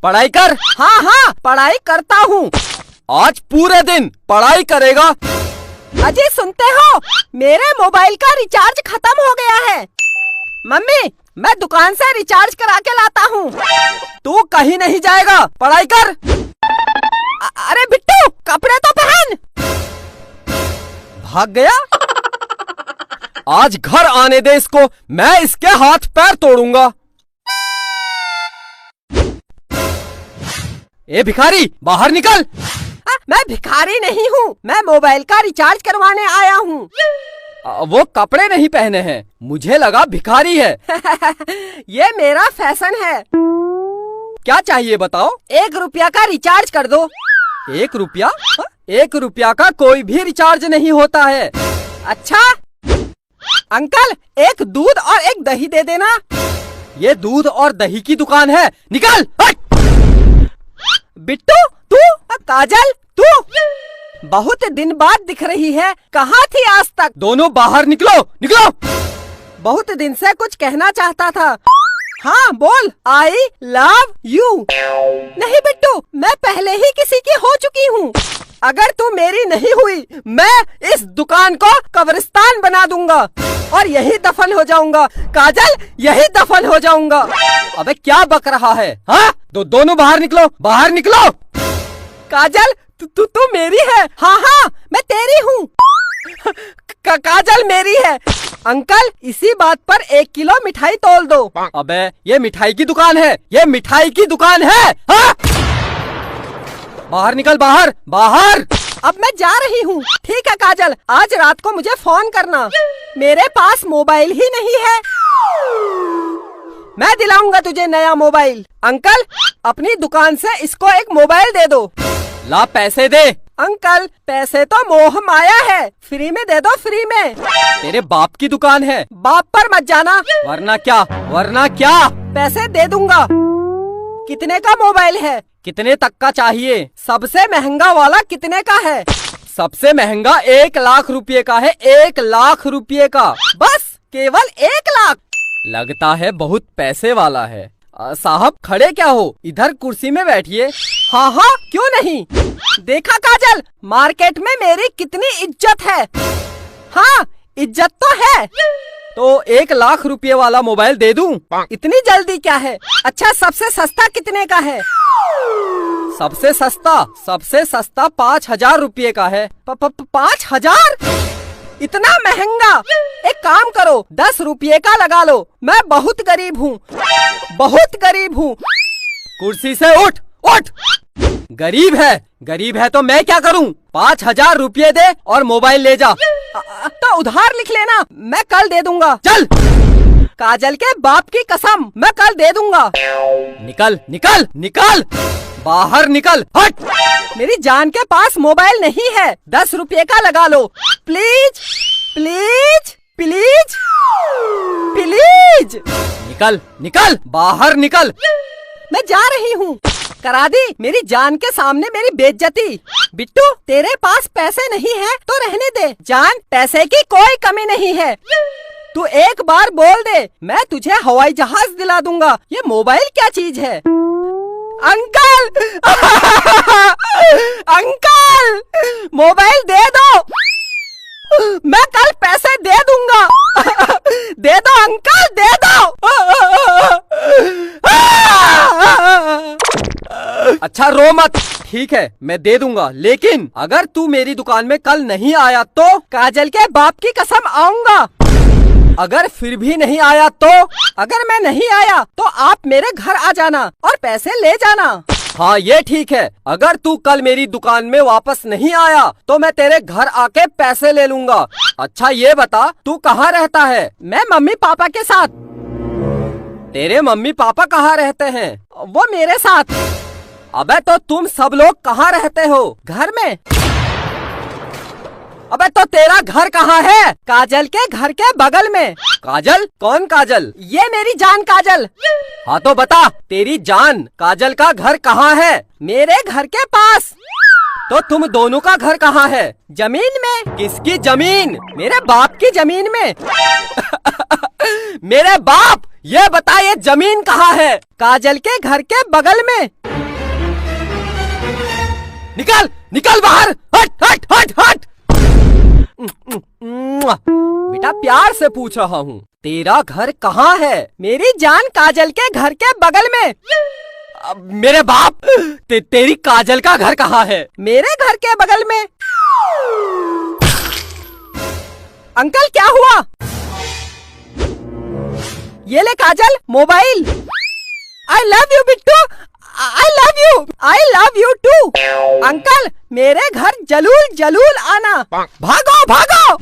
पढ़ाई कर। हाँ हाँ पढ़ाई करता हूँ। आज पूरे दिन पढ़ाई करेगा। अजी सुनते हो, मेरे मोबाइल का रिचार्ज खत्म हो गया है। मम्मी मैं दुकान से रिचार्ज करा के लाता हूँ। तू कहीं नहीं जाएगा, पढ़ाई कर। अरे बिट्टू कपड़े तो पहन। भाग गया। आज घर आने दे इसको, मैं इसके हाथ पैर तोड़ूंगा। ए भिखारी बाहर निकल। मैं भिखारी नहीं हूँ, मैं मोबाइल का रिचार्ज करवाने आया हूँ। वो कपड़े नहीं पहने हैं, मुझे लगा भिखारी है। ये मेरा फैशन है। क्या चाहिए बताओ। 1 रुपया का रिचार्ज कर दो। 1 रुपया? 1 रुपया का कोई भी रिचार्ज नहीं होता है। अच्छा अंकल, एक दूध और एक दही दे देना। ये दूध और दही की दुकान है, निकल। बिट्टू तू, काजल तू, बहुत दिन बाद दिख रही है, कहाँ थी आज तक? दोनों बाहर निकलो, निकलो। बहुत दिन से कुछ कहना चाहता था। हाँ बोल। आई लव यू। नहीं बिट्टू, मैं पहले ही किसी की हो चुकी हूँ। अगर तू मेरी नहीं हुई, मैं इस दुकान को कब्रिस्तान बना दूंगा और यही दफन हो जाऊंगा। काजल यही दफन हो जाऊंगा। अबे क्या बक रहा है? हाँ दोनों बाहर निकलो, बाहर निकलो। काजल तू मेरी है। हाँ हाँ मैं तेरी हूँ। काजल मेरी है। अंकल इसी बात पर 1 किलो मिठाई तोल दो। अबे ये मिठाई की दुकान है, ये मिठाई की दुकान है। हाँ? बाहर निकल, बाहर बाहर। अब मैं जा रही हूँ। ठीक है काजल, आज रात को मुझे फोन करना। मेरे पास मोबाइल ही नहीं है। मैं दिलाऊंगा तुझे नया मोबाइल। अंकल अपनी दुकान से इसको एक मोबाइल दे दो। ला पैसे दे। अंकल पैसे तो मोह माया है, फ्री में दे दो, फ्री में। तेरे बाप की दुकान है, बाप पर मत जाना। वरना क्या, वरना क्या। पैसे दे दूंगा। कितने का मोबाइल है? कितने तक का चाहिए? सबसे महंगा वाला कितने का है? सबसे महंगा 1 लाख रुपए का है, 1 लाख रुपए का। बस केवल 1 लाख? लगता है बहुत पैसे वाला है। साहब खड़े क्या हो, इधर कुर्सी में बैठिए। हाँ हाँ क्यों नहीं। देखा काजल, मार्केट में मेरी कितनी इज्जत है। हाँ इज्जत तो है। तो 1 लाख रुपए वाला मोबाइल दे दूं? इतनी जल्दी क्या है? अच्छा सबसे सस्ता कितने का है? सबसे सस्ता 5,000 रुपए का है। 5,000? इतना महंगा? एक काम करो 10 रुपये का लगा लो। मैं बहुत गरीब हूँ, बहुत गरीब हूँ। कुर्सी से उठ, उठ। गरीब है तो मैं क्या करूँ? 5,000 रुपये दे और मोबाइल ले जा। तो उधार लिख लेना, मैं कल दे दूंगा। चल। काजल के बाप की कसम, मैं कल दे दूंगा। निकल निकल निकल, बाहर निकल, हट। मेरी जान के पास मोबाइल नहीं है, 10 रुपये का लगा लो। Please please please please. निकल निकल, बाहर निकल। मैं जा रही हूँ। करा दी मेरी जान के सामने मेरी बेइज्जती। बिट्टू तेरे पास पैसे नहीं है तो रहने दे। जान पैसे की कोई कमी नहीं है। तू एक बार बोल दे, मैं तुझे हवाई जहाज दिला दूंगा। ये मोबाइल क्या चीज है? अंकल अंकल मोबाइल दे दो, मैं कल पैसे दे दूंगा। दे दो अंकल, दे दो। अच्छा रो मत, ठीक है मैं दे दूंगा, लेकिन अगर तू मेरी दुकान में कल नहीं आया तो? काजल के बाप की कसम आऊंगा। अगर फिर भी नहीं आया तो? अगर मैं नहीं आया तो आप मेरे घर आ जाना और पैसे ले जाना। हाँ ये ठीक है। अगर तू कल मेरी दुकान में वापस नहीं आया तो मैं तेरे घर आके पैसे ले लूंगा। अच्छा ये बता तू कहाँ रहता है? मैं मम्मी पापा के साथ। तेरे मम्मी पापा कहाँ रहते हैं? वो मेरे साथ। अबे तो तुम सब लोग कहाँ रहते हो? घर में। अबे तो तेरा घर कहाँ है? काजल के घर के बगल में। काजल? कौन काजल? ये मेरी जान काजल। हाँ तो बता, तेरी जान काजल का घर कहाँ है? मेरे घर के पास। तो तुम दोनों का घर कहाँ है? जमीन में। किसकी जमीन? मेरे बाप की जमीन में। मेरे बाप ये बता ये जमीन कहाँ है? काजल के घर के बगल में। निकल निकल बाहर, हट हट हट हट। बेटा प्यार से पूछ रहा हूँ, तेरा घर कहाँ है? मेरी जान काजल के घर के बगल में। मेरे बाप, तेरी काजल का घर कहाँ है? मेरे घर के बगल में। अंकल क्या हुआ? ये ले Kajal, mobile. I love you Bittu, I love you, I love you too. Uncle मेरे घर जलूल जलूल आना। भागो भागो।